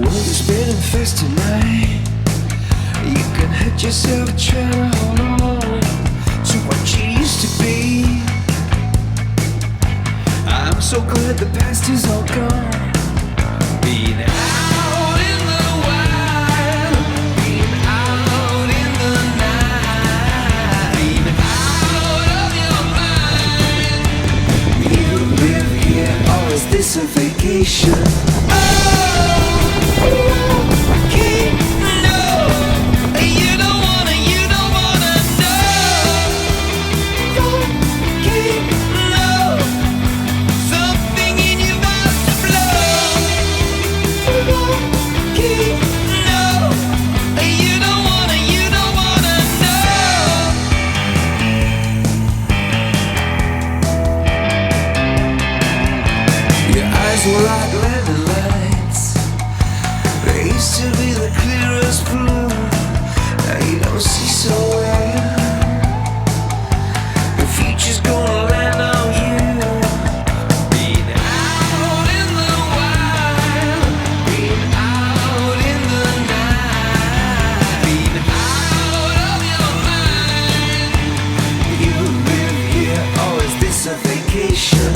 world is spinning fast tonight. You can hurt yourself trying to hold on to what you used to be. I'm so glad the past is all gone. Being out in the wild, being out in the night, being out of your mind. You live here, or is this a vacation? Were like landing lights. They used to be the clearest blue. Now you don't see so well. The future's gonna land on you. Being out in the wild, being out in the night, being out of your mind. You live here, or is this a vacation?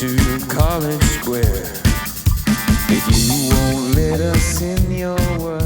to College Square. If you won't let us in your world,